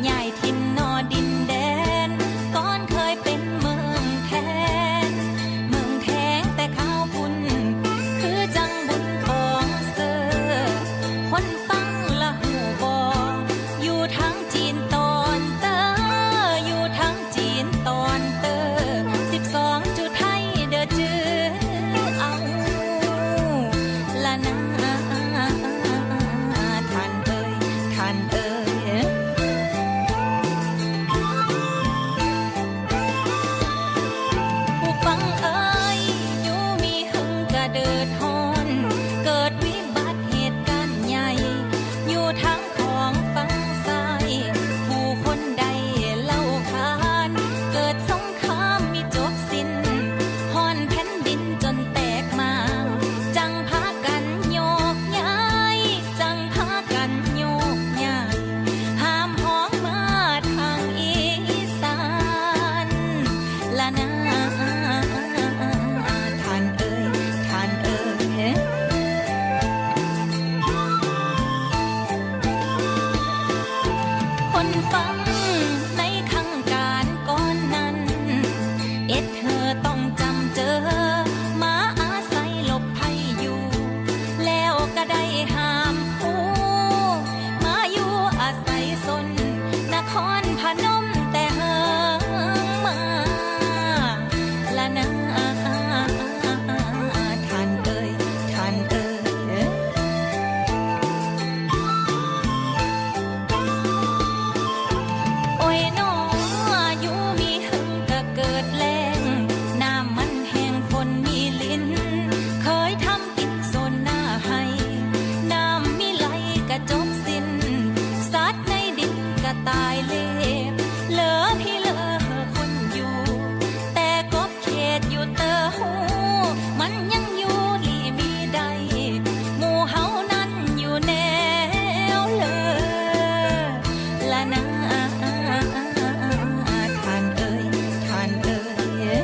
ย้ายถิ่นนอดินแดนก่อนเคยเป็นเมืองแทนเมืองแทงแต่ข้าวพุ่นคือจังบุญของเสือคนฟังละหูบออยู่ทั้งจีนตอนเตออยู่ทั้งจีนตอนเตอ12จุดไทยเด้อจื้อเอาละนะท่านเอ่ยท่านเอ่ยผู้ฟังเอ่ยอยู่มีหึงกระเดิดฮอนเกิดวิบัติเหตุการณ์ใหญ่อยู่ทั้งของฝั่งซ้ายผู้คนใดเล่าขานเกิดสงครามมีจบสิ้นฮอนแผ่นดินจนแตกมาจังพากันโยกย้ายจังพากันโยกย้ายห้ามห้องมาทางอีสานละนะท่านเอ่ยท่านเอ่ยคนฟังในขังการก่อนนั้นเอ็ดเธอต้องจำเจอมาอาศัยหลบภัยอยู่แล้วก็ได้ห้ามผู้มาอยู่อาศัยสนนครพนมแต่เฮิงมาละนะท่านเอ่ยท่านเอ่ยโอ้ยน้ออยู่มีหึงก็เกิดแรงน้ำมันแห้งฝนมีลิ้นเคยทำกินโซนหน้าให้น้ำมีไหลกระจบสิ้นสัตว์ในดินก็ตายเละเหลือพี่เหลือคนอยู่แต่กบเขตอยู่เตอหูมันยังอยู่ลีมีใดหมู่เฮานั้นอยู่แนวเลยละนะท่านเอ่ยท่านเอ่ย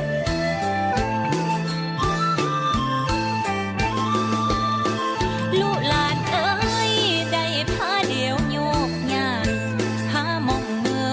ลูกหลานเอ่ยได้พาเดียวโยกย้ายหาหมองเมื่อ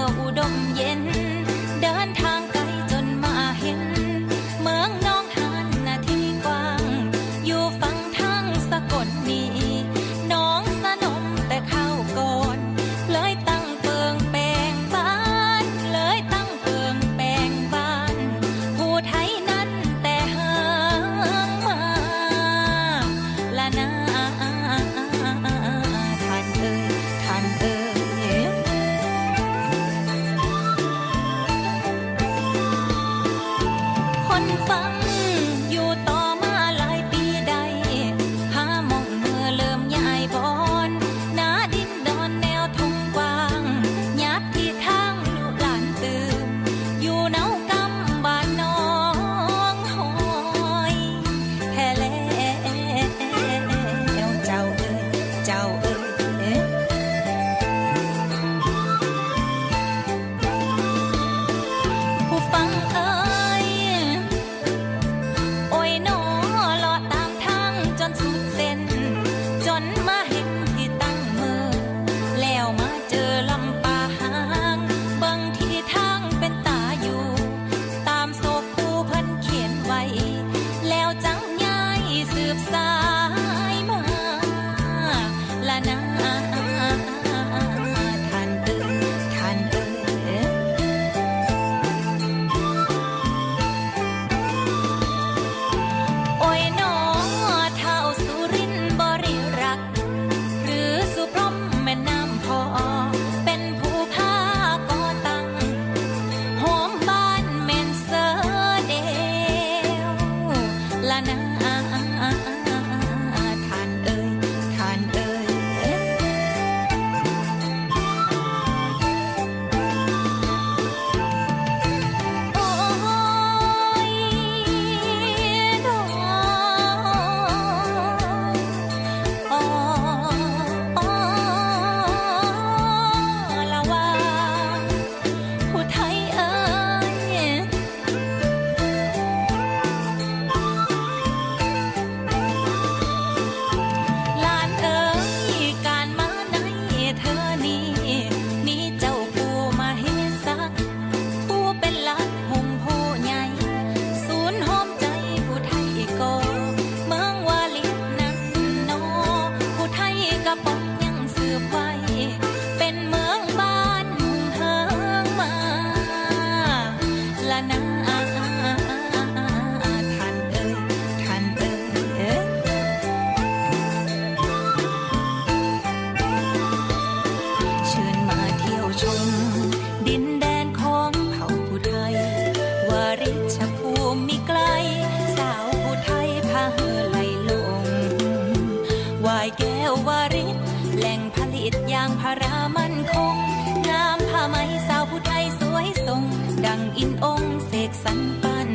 ดังอินองค์เสกสรรปั้น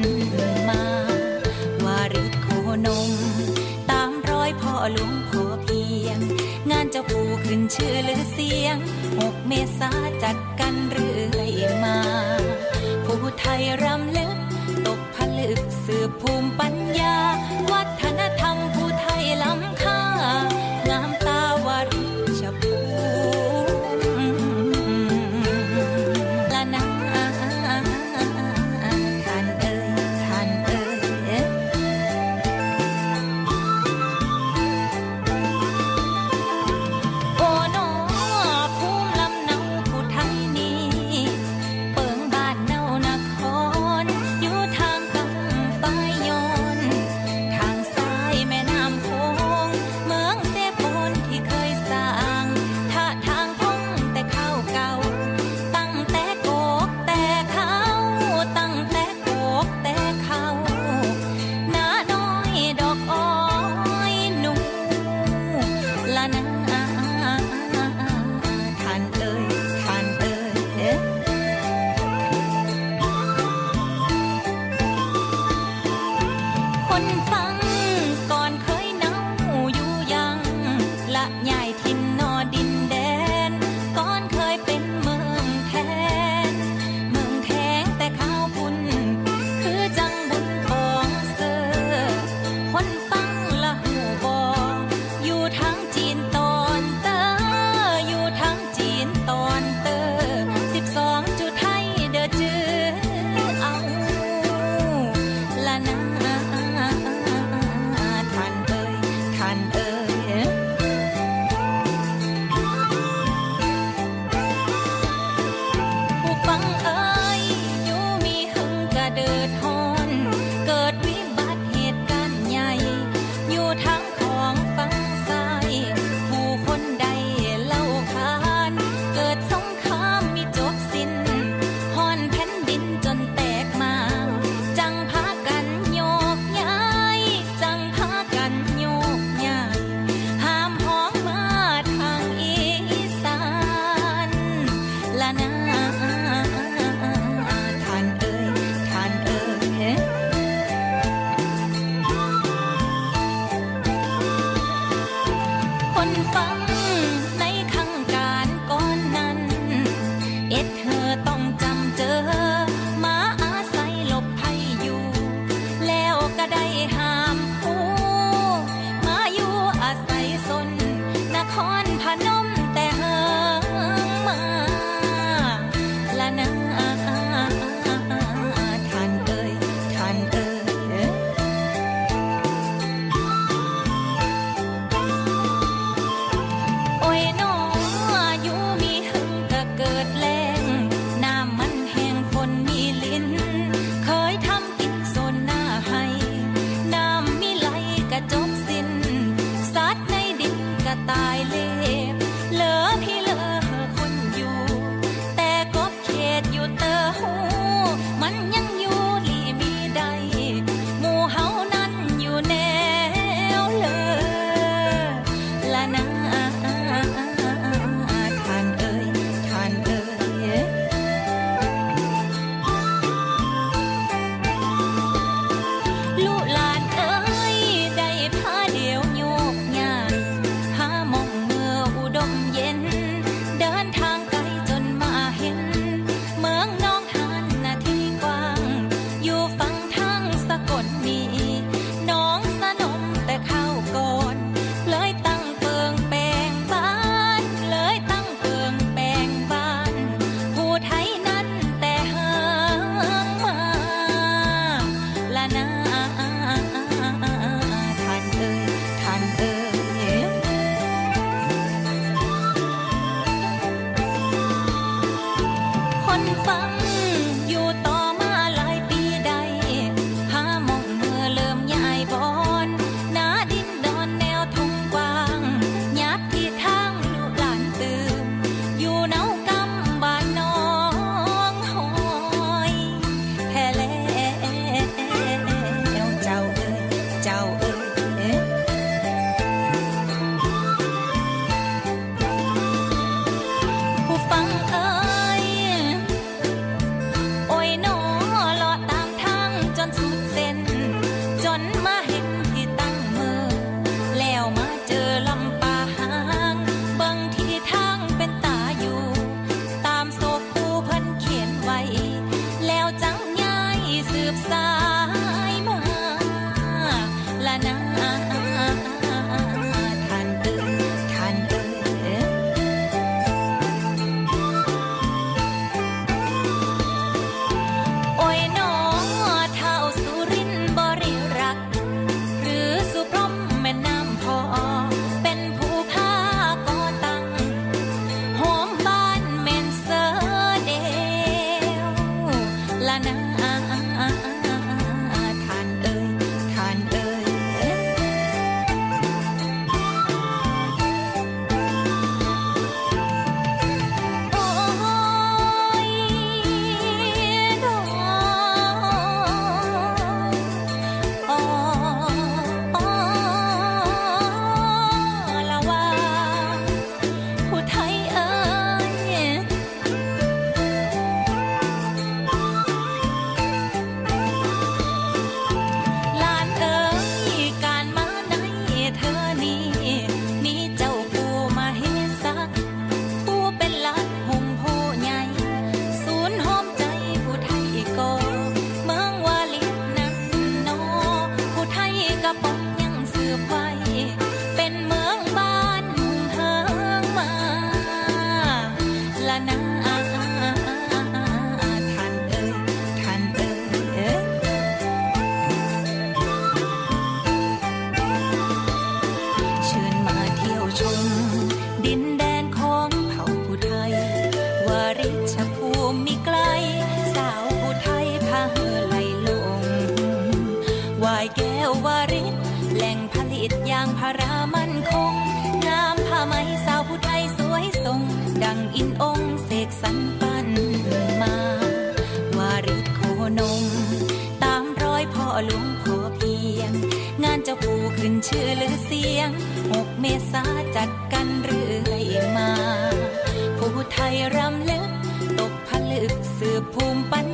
มาวาริโคนมตามรอยพ่อหลวงพ่อเพียงงานเจ้าปู่ขึ้นชื่อลือเสียง6 เมษาจัดกันเรื่อยมาผู้ไทยรำลึกตกผลึกสืบภูมิปัญญาวัฒนธรรมผู้ไทยล้ำค่างามตาวาริชภูมิละนาท่านเอ่ยท่านเอ่ยโอ้หนอภูมิลำเนาผู้ไทยนี้เปิงบ้านเนานครอยู่ทางกำปายย้อนทางซ้ายแม่น้ำโขงเมืองเสพนที่เคยสร้างท่าทางพงแต่ข้าวเก่าตั้งแต่โกกแต่เขาตั้งแต่โกกแต่เขาหน้าน้อยดอกอ้อยหนูละนาท่านเอ่ยท่านเอ่ยคนฟังก่อนเคยเนาอยู่ยังละใหญ่ทินนอดินแดนก่อนเคยเป็นเมืองแทนเมืองแทงแต่ข้าวพุ่นคือจังบุญของเสือคนฟังละหูบออยู่ทางจีนตอนเตออยู่ทางจีนตอนเตอ12 จุดไทยเด้อจื้อเอาละนาท่านเอ่ยท่านเอ่ยผู้ฟังเอ่ยอยู่มีหึงกระเดิดฮอนเกิดวิบัติเหตุการณ์ใหญ่อยู่ทางของฝั่งซ้ายผู้คนใดเล่าขานเกิดสงครามมีจบสิ้นฮอนแผ่นดินจนแตกมางจังพากันโยกย้ายจังพากันโยกย้ายห้ามพ้องมาทางอีสานละนาท่านเอ่ยท่านเอ่ยคนฟังในขังการก่อนนั้นเธอต้องจำเจอมาอาศัยหลบภัยอยู่ แล้วก็ได้ห้ามผู้มาอยู่อาศัยสนนครพนมแต่เฮิงมาละนาท่านเอ่ยท่านเอ่ย โอ้ยหนออยู่มีหึงก็เกิดแรงน้ำมันแห้งฝนมีลิ้นเคยทำกินโซนหน้าให้น้ำมีไหลก็จบสิ้นสัตว์ในดินก็ตายเล็บเหลือพี่เหลือคนอยู่ แต่กบเขตอยู่เตอหูมันยังอยู่ลีมีใดหมู่เฮานั้นอยู่แนวเลยละนาท่านเอ่ยท่านเอ่ย อินองค์เสกสรรปั้นมา วาริโคนม ตามรอยพ่อหลวงพ่อเพียง งานเจ้าปู่ขึ้นชื่อลือเสียง6 เมษาจัดกันเรื่อยมา ผู้ไทยรำลึกตกผลึกสืบภูมิปัญ